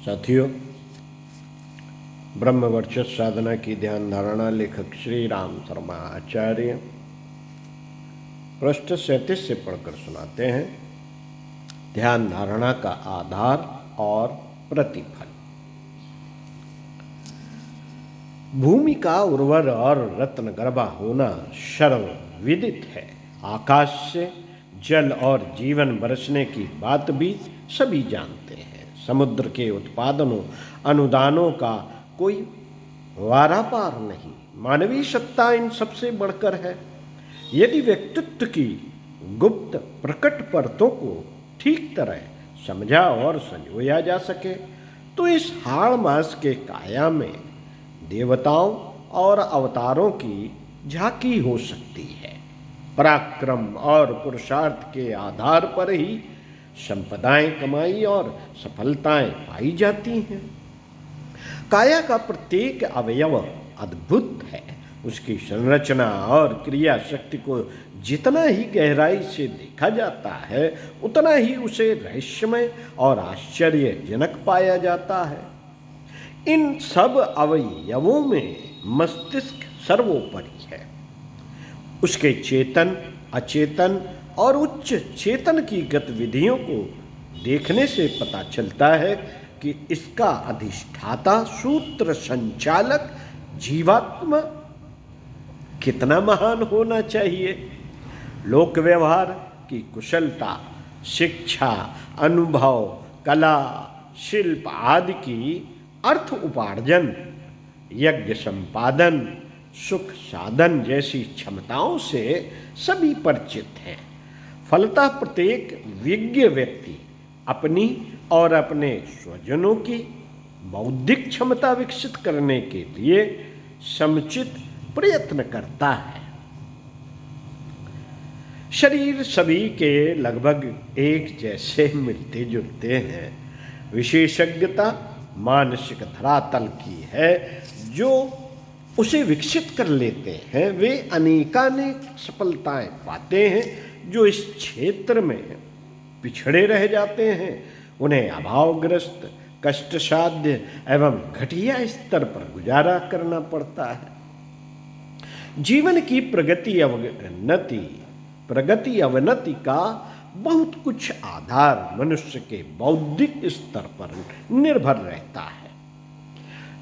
साथियों, ब्रह्म वर्चस्व साधना की ध्यान धारणा लेखक श्री राम शर्मा आचार्य पृष्ठ 37 से पढ़कर सुनाते हैं। ध्यान धारणा का आधार और प्रतिफल। भूमि का उर्वर और रत्न गर्भा होना सर्वविदित है। आकाश से जल और जीवन बरसने की बात भी सभी जानते हैं। समुद्र के उत्पादनों अनुदानों का कोई वारापार नहीं। मानवीय सत्ता इन सबसे बढ़कर है। यदि व्यक्तित्व की गुप्त प्रकट परतों को ठीक तरह समझा और संजोया जा सके तो इस हाड़ मास के काया में देवताओं और अवतारों की झांकी हो सकती है। पराक्रम और पुरुषार्थ के आधार पर ही संपदाएं कमाई और सफलताएं पाई जाती हैं। काया का प्रत्येक अवयव अद्भुत है। उसकी संरचना और क्रिया शक्ति को जितना ही गहराई से देखा जाता है उतना ही उसे रहस्यमय और आश्चर्यजनक पाया जाता है। इन सब अवयवों में मस्तिष्क सर्वोपरि है। उसके चेतन, अचेतन और उच्च चेतन की गतिविधियों को देखने से पता चलता है कि इसका अधिष्ठाता, सूत्र संचालक जीवात्मा कितना महान होना चाहिए। लोक व्यवहार की कुशलता, शिक्षा, अनुभव, कला, शिल्प आदि की अर्थ उपार्जन, यज्ञ संपादन, सुख साधन जैसी क्षमताओं से सभी परिचित हैं। फलतः प्रत्येक विज्ञ व्यक्ति अपनी और अपने स्वजनों की बौद्धिक क्षमता विकसित करने के लिए समुचित प्रयत्न करता है। शरीर सभी के लगभग एक जैसे मिलते जुलते हैं। विशेषज्ञता मानसिक धरातल की है। जो उसे विकसित कर लेते हैं वे अनेकानेक सफलताएं पाते हैं। जो इस क्षेत्र में पिछड़े रह जाते हैं उन्हें अभावग्रस्त, कष्टसाध्य एवं घटिया स्तर पर गुजारा करना पड़ता है। जीवन की प्रगति अवनति का बहुत कुछ आधार मनुष्य के बौद्धिक स्तर पर निर्भर रहता है।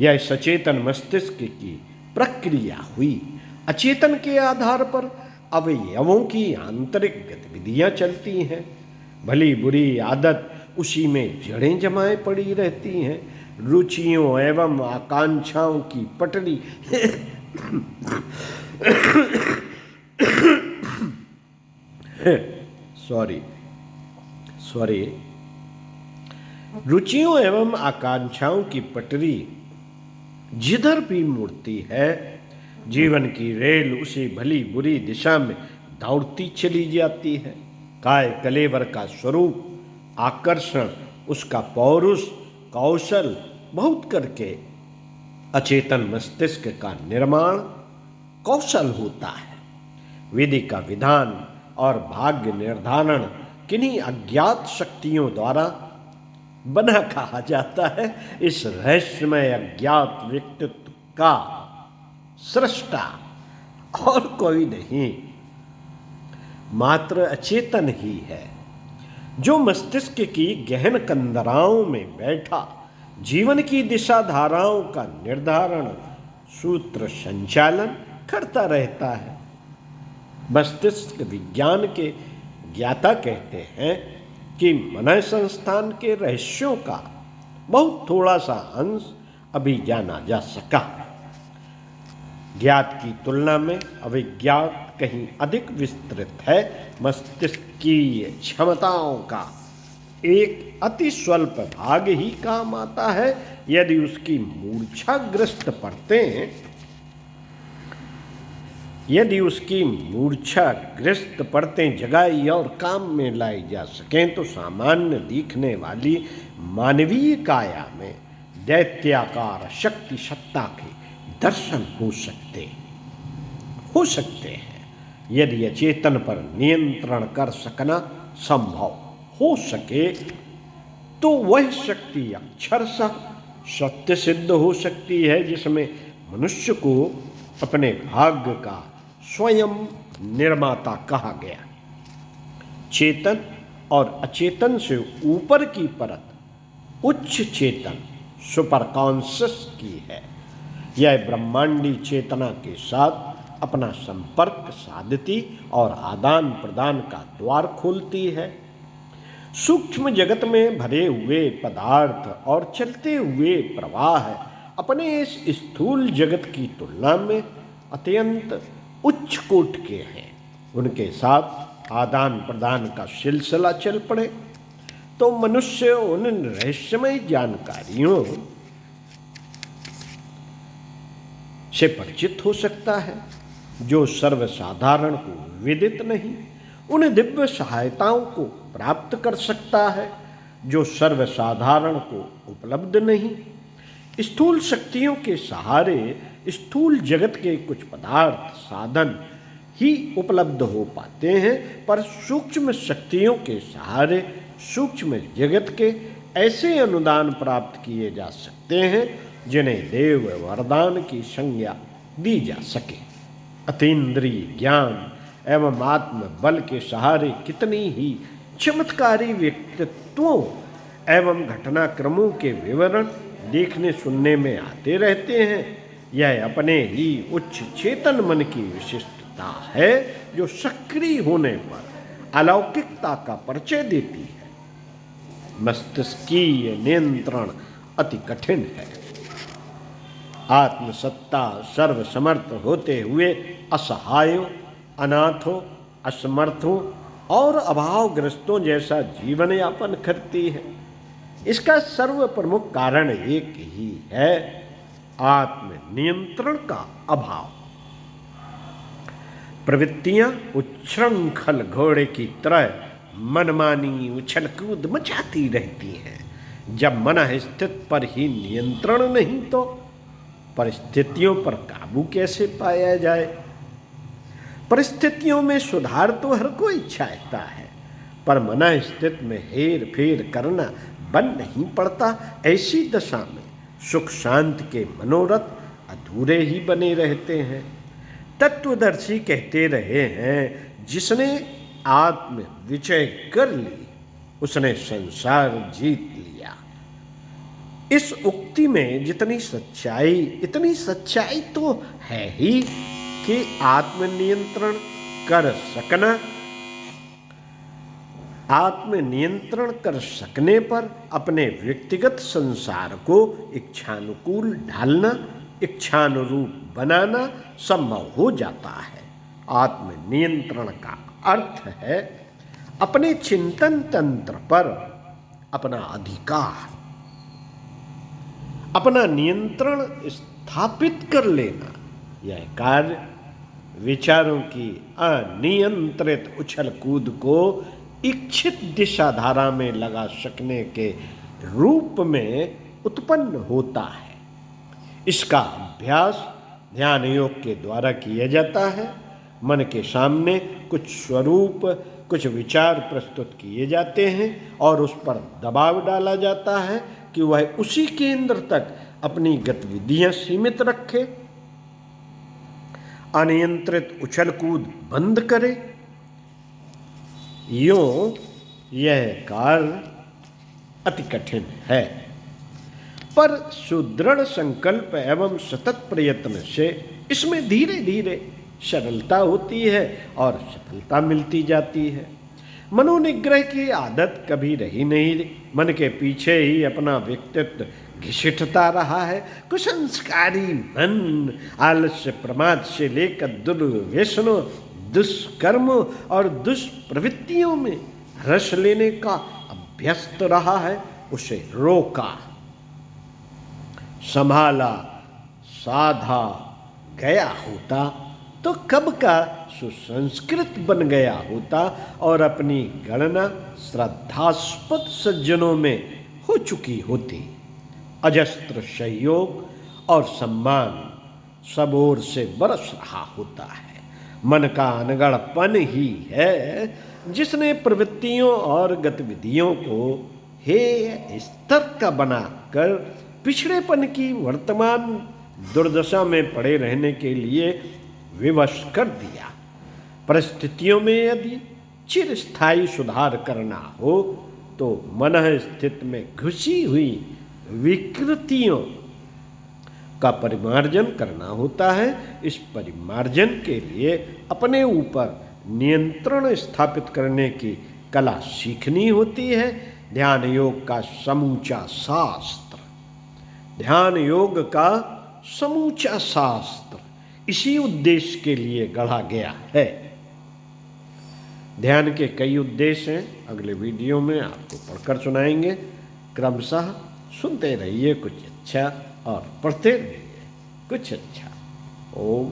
यह सचेतन मस्तिष्क की प्रक्रिया हुई। अचेतन के आधार पर अवयवों की आंतरिक गतिविधियां चलती हैं। भली बुरी आदत उसी में जड़ें जमाए पड़ी रहती हैं। रुचियों एवं आकांक्षाओं की पटरी रुचियों एवं आकांक्षाओं की पटरी जिधर भी मुड़ती है जीवन की रेल उसी भली बुरी दिशा में दौड़ती चली जाती है। काय कलेवर का स्वरूप, आकर्षण, उसका पौरुष, कौशल बहुत करके अचेतन मस्तिष्क का निर्माण कौशल होता है। विधि का विधान और भाग्य निर्धारण किन्हीं अज्ञात शक्तियों द्वारा बना कहा जाता है। इस रहस्यमय अज्ञात व्यक्तित्व का सृष्टा और कोई नहीं, मात्र अचेतन ही है, जो मस्तिष्क की गहन कंदराओं में बैठा जीवन की दिशा धाराओं का निर्धारण, सूत्र संचालन करता रहता है। मस्तिष्क विज्ञान के ज्ञाता कहते हैं कि मन संस्थान के रहस्यों का बहुत थोड़ा सा अंश अभी जाना जा सका। ज्ञात की तुलना में अभिज्ञात कहीं अधिक विस्तृत है। मस्तिष्क की क्षमताओं का एक अति स्वल्प भाग ही काम आता है। यदि उसकी मूर्छाग्रस्त परतें जगाई और काम में लाई जा सकें तो सामान्य दिखने वाली मानवीय काया में दैत्याकार शक्ति सत्ता के दर्शन हो सकते हैं। यदि अचेतन पर नियंत्रण कर सकना संभव हो सके तो वह शक्ति अक्षरशः सत्य सिद्ध हो सकती है, जिसमें मनुष्य को अपने भाग्य का स्वयं निर्माता कहा गया। चेतन और अचेतन से ऊपर की परत उच्च चेतन सुपर कॉन्शियस की है। यह ब्रह्मांडी चेतना के साथ अपना संपर्क साधती और आदान प्रदान का द्वार खोलती है। सूक्ष्म जगत में भरे हुए पदार्थ और चलते हुए प्रवाह अपने इस स्थूल जगत की तुलना में अत्यंत उच्च कोटि के हैं। उनके साथ आदान प्रदान का सिलसिला चल पड़े तो मनुष्य उन रहस्यमय जानकारियों से परिचित हो सकता है जो सर्वसाधारण को विदित नहीं, उन दिव्य सहायताओं को प्राप्त कर सकता है जो सर्वसाधारण को उपलब्ध नहीं। स्थूल शक्तियों के सहारे स्थूल जगत के कुछ पदार्थ साधन ही उपलब्ध हो पाते हैं, पर सूक्ष्म शक्तियों के सहारे सूक्ष्म जगत के ऐसे अनुदान प्राप्त किए जा सकते हैं जिन्हें देव वरदान की संज्ञा दी जा सके। अतीन्द्रिय ज्ञान एवं आत्म बल के सहारे कितनी ही चमत्कारी व्यक्तित्वों एवं घटनाक्रमों के विवरण देखने सुनने में आते रहते हैं। यह अपने ही उच्च चेतन मन की विशिष्टता है जो सक्रिय होने पर अलौकिकता का परिचय देती है। मस्तिष्कीय नियंत्रण अति कठिन है। आत्मसत्ता सर्वसमर्थ होते हुए असहायों, अनाथों, असमर्थों और अभावग्रस्तों जैसा जीवन यापन करती है। इसका सर्व प्रमुख कारण एक ही है, आत्म नियंत्रण का अभाव। प्रवृत्तियां उच्छृंखल घोड़े की तरह मनमानी उछल कूद मचाती रहती हैं। जब मन स्थित पर ही नियंत्रण नहीं तो परिस्थितियों पर काबू कैसे पाया जाए। परिस्थितियों में सुधार तो हर कोई चाहता है, पर मन स्थित में हेर फेर करना बन नहीं पड़ता। ऐसी दशा में सुख शांति के मनोरथ अधूरे ही बने रहते हैं। तत्वदर्शी कहते रहे हैं, जिसने आत्म विजय कर ली उसने संसार जीत लिया। इस उक्ति में जितनी सच्चाई इतनी सच्चाई तो है ही कि आत्मनियंत्रण कर सकने पर अपने व्यक्तिगत संसार को इच्छानुकूल ढालना, इच्छानुरूप बनाना संभव हो जाता है। आत्मनियंत्रण का अर्थ है अपने चिंतन तंत्र पर अपना अधिकार, अपना नियंत्रण स्थापित कर लेना। यह कार्य विचारों की अनियंत्रित उछल कूद को इच्छित दिशा धारा में लगा सकने के रूप में उत्पन्न होता है। इसका अभ्यास ध्यान योग के द्वारा किया जाता है। मन के सामने कुछ स्वरूप, कुछ विचार प्रस्तुत किए जाते हैं और उस पर दबाव डाला जाता है कि वह उसी केंद्र तक अपनी गतिविधियां सीमित रखे, अनियंत्रित उछल कूद बंद करे। यूं यह कार्य अति कठिन है, पर सुदृढ़ संकल्प एवं सतत प्रयत्न से इसमें धीरे धीरे सरलता होती है और सफलता मिलती जाती है। मनोनिग्रह की आदत कभी रही नहीं। मन के पीछे ही अपना व्यक्तित्व घिसटता रहा है। कुसंस्कारी मन आलस्य प्रमाद से लेकर दुर्व्यसनों, दुष्कर्मों और दुष्प्रवृत्तियों में रस लेने का अभ्यस्त रहा है। उसे रोका, संभाला, साधा गया होता तो कब का सुसंस्कृत बन गया होता और अपनी गणना श्रद्धास्पद सज्जनों में हो चुकी होती। अजस्त्र सहयोग और सम्मान सब ओर से बरस रहा होता है। मन का अनगढ़पन ही है जिसने प्रवृत्तियों और गतिविधियों को हेय स्तर का बनाकर पिछड़ेपन की वर्तमान दुर्दशा में पड़े रहने के लिए विवश कर दिया। परिस्थितियों में यदि चिरस्थायी सुधार करना हो तो मनः स्थिति में घुसी हुई विकृतियों का परिमार्जन करना होता है। इस परिमार्जन के लिए अपने ऊपर नियंत्रण स्थापित करने की कला सीखनी होती है। ध्यान योग का समूचा शास्त्र, ध्यान योग का समूचा शास्त्र इसी उद्देश्य के लिए गढ़ा गया है। ध्यान के कई उद्देश्य हैं, अगले वीडियो में आपको पढ़कर सुनाएंगे। क्रमशः सुनते रहिए कुछ अच्छा और पढ़ते रहिए कुछ अच्छा। ओम